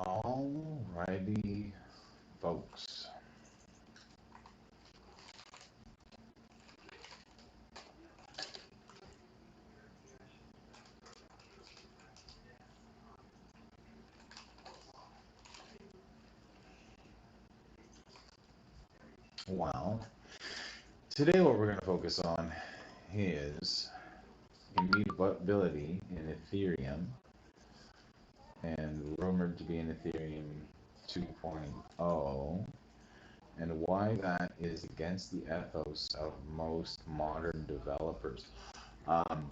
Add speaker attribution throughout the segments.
Speaker 1: Alrighty, folks. Well, today what we're going to focus on is immutability in Ethereum, and rumored to be in Ethereum 2.0, and why that is against the ethos of most modern developers. Um,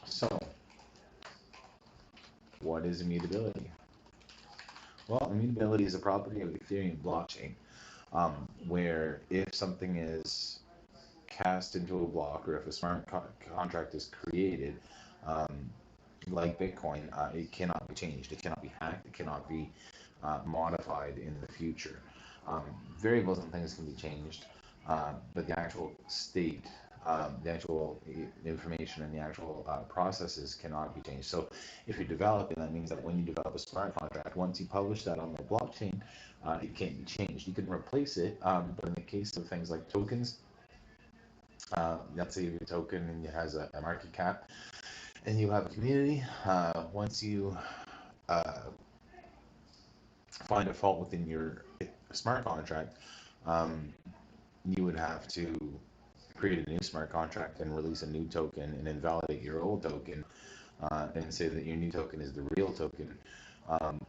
Speaker 1: so, what is immutability? Well, immutability is a property of the Ethereum blockchain, where if something is cast into a block, or if a smart contract is created, um, like Bitcoin, it cannot be changed, it cannot be hacked, it cannot be modified in the future. Um, Variables and things can be changed, but the actual state, the actual information and the actual processes cannot be changed. So if you're developing, that means that when you develop a smart contract, once you publish that on the blockchain, it can't be changed. You can replace it, but in the case of things like tokens, let's say you have a token and it has a market cap, and you have a community. Once you find a fault within your smart contract, um, you would have to create a new smart contract and release a new token and invalidate your old token, and say that your new token is the real token.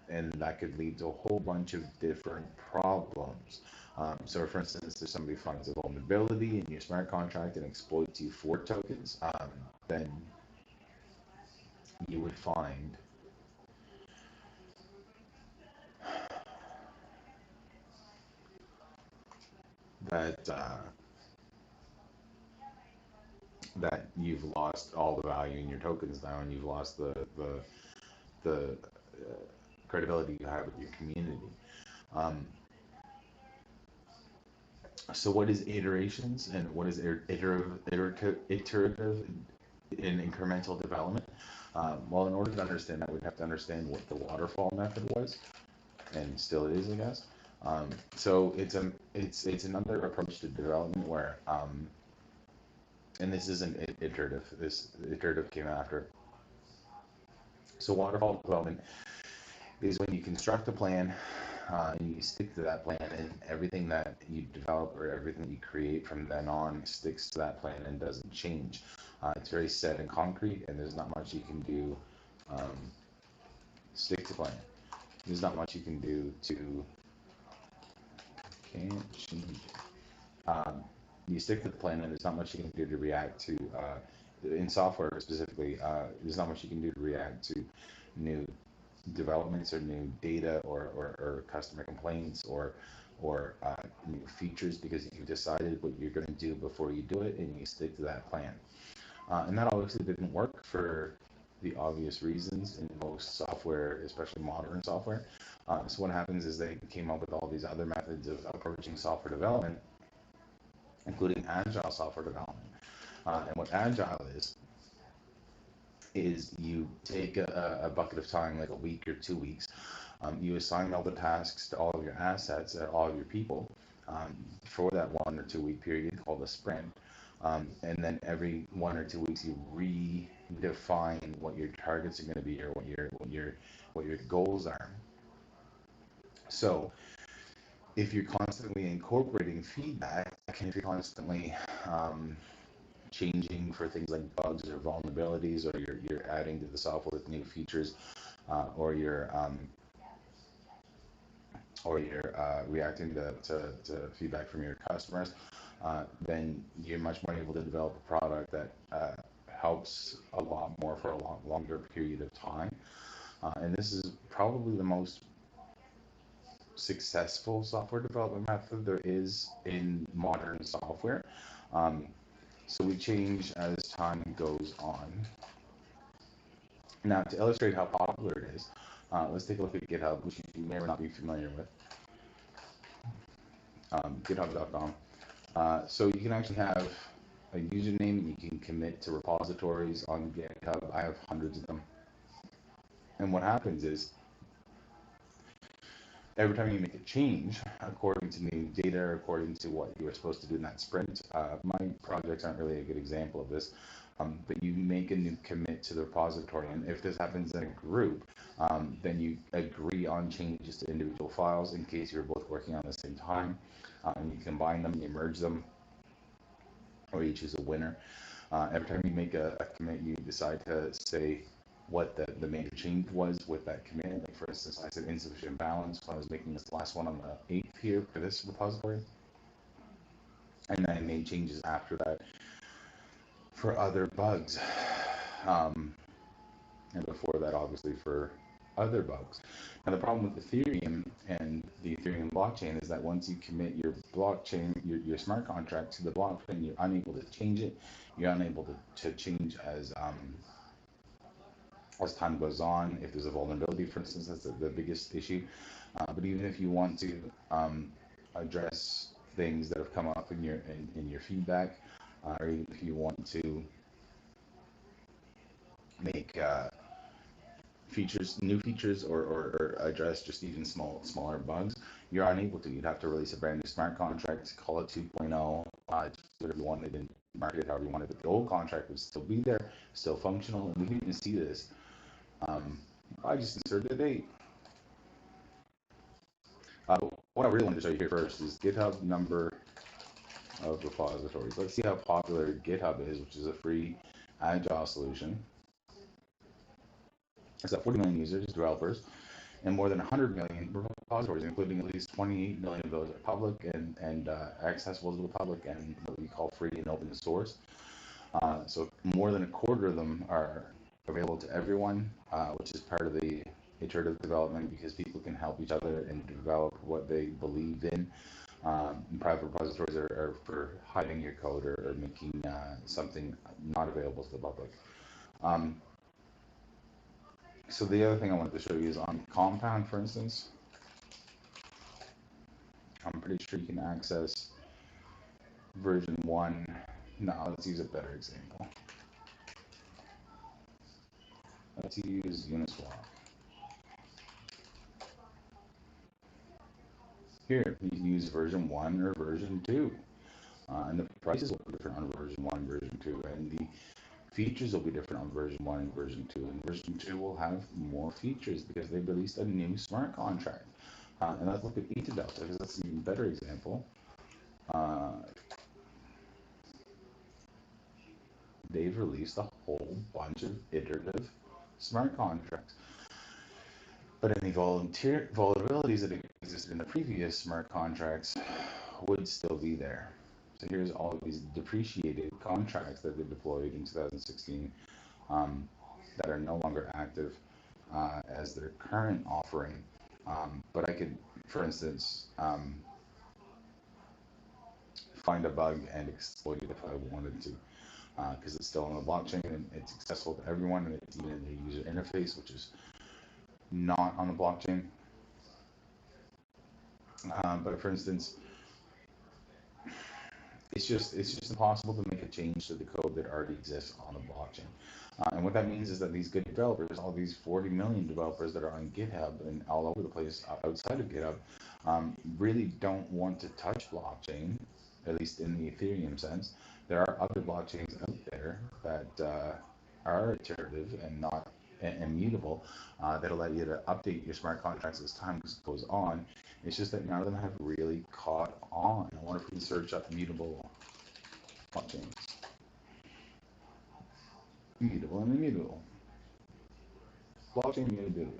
Speaker 1: And that could lead to a whole bunch of different problems. So, for instance, if somebody finds a vulnerability in your smart contract and exploits you for tokens, then you would find that that you've lost all the value in your tokens now, and you've lost the credibility you have with your community. Um, so, what is iterations, and what is iterative in incremental development? Well, in order to understand that, we'd have to understand what the waterfall method was, and still is, I guess. So it's another approach to development where, and this isn't iterative. This iterative came after. So waterfall development is when you construct a plan, and you stick to that plan, and everything that you develop or everything you create from then on sticks to that plan and doesn't change. It's very set and concrete, and there's not much you can do. Um, Stick to plan. There's not much you can do to can't change it. You stick to the plan, and there's not much you can do to react to. In software specifically, there's not much you can do to react to new developments or new data, or customer complaints, or new features, because you've decided what you're going to do before you do it, and you stick to that plan. And that obviously didn't work for the obvious reasons in most software, especially modern software. So what happens is they came up with all these other methods of approaching software development, including agile software development. And what agile is you take a bucket of time, like a week or 2 weeks. You assign all the tasks to all of your assets, all of your people, for that 1 or 2 week period called a sprint. And then every 1 or 2 weeks, you redefine what your targets are going to be, or what your goals are. So if you're constantly incorporating feedback, and if you're constantly changing for things like bugs or vulnerabilities, or you're adding to the software with new features, or you're reacting to feedback from your customers, then you're much more able to develop a product that helps a lot more for a lot longer period of time. And this is probably the most successful software development method there is in modern software. Um, so we change as time goes on. Now, to illustrate how popular it is, let's take a look at GitHub, which you may or may not be familiar with. GitHub.com. So you can actually have a username, and you can commit to repositories on GitHub. I have hundreds of them. And what happens is every time you make a change, according to new data, according to what you were supposed to do in that sprint, my projects aren't really a good example of this, but you make a new commit to the repository. And if this happens in a group, then you agree on changes to individual files in case you're both working on the same time. You combine them, you merge them, or you choose a winner. Every time you make a commit, you decide to say what the major change was with that commit. Like for instance, I said insufficient balance when I was making this last one on the 8th here for this repository. And then I made changes after that for other bugs. And before that, obviously, for other bugs. Now, the problem with Ethereum and the Ethereum blockchain is that once you commit your blockchain, your smart contract to the blockchain, you're unable to change it. You're unable to change as time goes on. If there's a vulnerability, for instance, that's the biggest issue. But even if you want to address things that have come up in your feedback, or even if you want to make new features, or address just even smaller bugs, you're unable to. You'd have to release a brand new smart contract, call it 2.0, whatever you wanted, and market it however you wanted. But the old contract would still be there, still functional, and we can even see this. I just inserted a date. What I really wanted to show you here first is GitHub number of repositories. Let's see how popular GitHub is, which is a free agile solution. It's got 40 million users, developers, and more than 100 million repositories, including at least 28 million of those are public and accessible to the public and what we call free and open source. So more than a quarter of them are available to everyone, which is part of the iterative development, because people can help each other and develop what they believe in. Private repositories are for hiding your code, or making something not available to the public. So the other thing I wanted to show you is on Compound, for instance. I'm pretty sure you can access version 1. No, let's use a better example. Let's use Uniswap. Here, you can use version 1 or version 2. And the prices will be different on version 1 and version 2. And the features will be different on version 1 and version 2. And version 2 will have more features because they released a new smart contract. And let's look at Iterative, because that's an even better example. They've released a whole bunch of iterative smart contracts. But any vulnerabilities that existed in the previous smart contracts would still be there. So here's all of these depreciated contracts that they deployed in 2016 that are no longer active as their current offering. But I could, for instance, find a bug and exploit it if I wanted to, because it's still on the blockchain and it's accessible to everyone, and it's even in the user interface, which is not on the blockchain. But for instance, it's just impossible to make a change to the code that already exists on the blockchain. And what that means is that these good developers, all these 40 million developers that are on GitHub and all over the place outside of GitHub, really don't want to touch blockchain, at least in the Ethereum sense. There are other blockchains out there that are iterative and not immutable, that allow you to update your smart contracts as time goes on. It's just that none of them have really caught on. I wonder if we can search up immutable blockchains. Immutable and immutable. Blockchain immutability.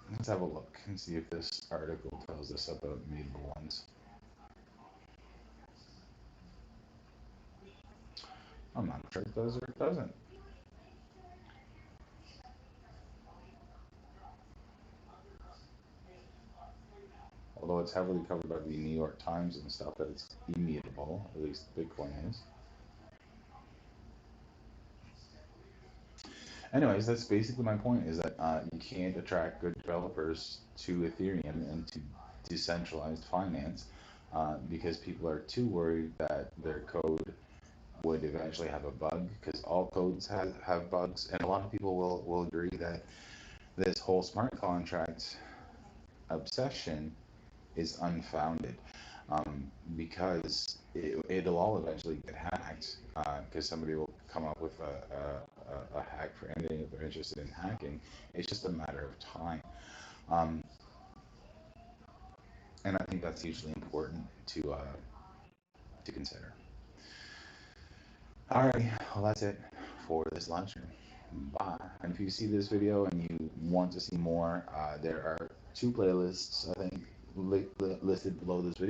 Speaker 1: Let's have a look and see if this article tells us about immutable ones. I'm not sure it does or it doesn't. Although it's heavily covered by the New York Times and stuff that it's immutable, at least Bitcoin is. Anyways, that's basically my point, is that you can't attract good developers to Ethereum and to decentralized finance because people are too worried that their code would eventually have a bug, because all codes have bugs, and a lot of people will agree that this whole smart contract obsession is unfounded, because it'll all eventually get hacked, because somebody will come up with a hack for anything if they're interested in hacking. It's just a matter of time. And I think that's hugely important to consider. Alrighty, well that's it for this live stream. Bye. And if you see this video and you want to see more, there are 2 playlists, I think, listed below this video.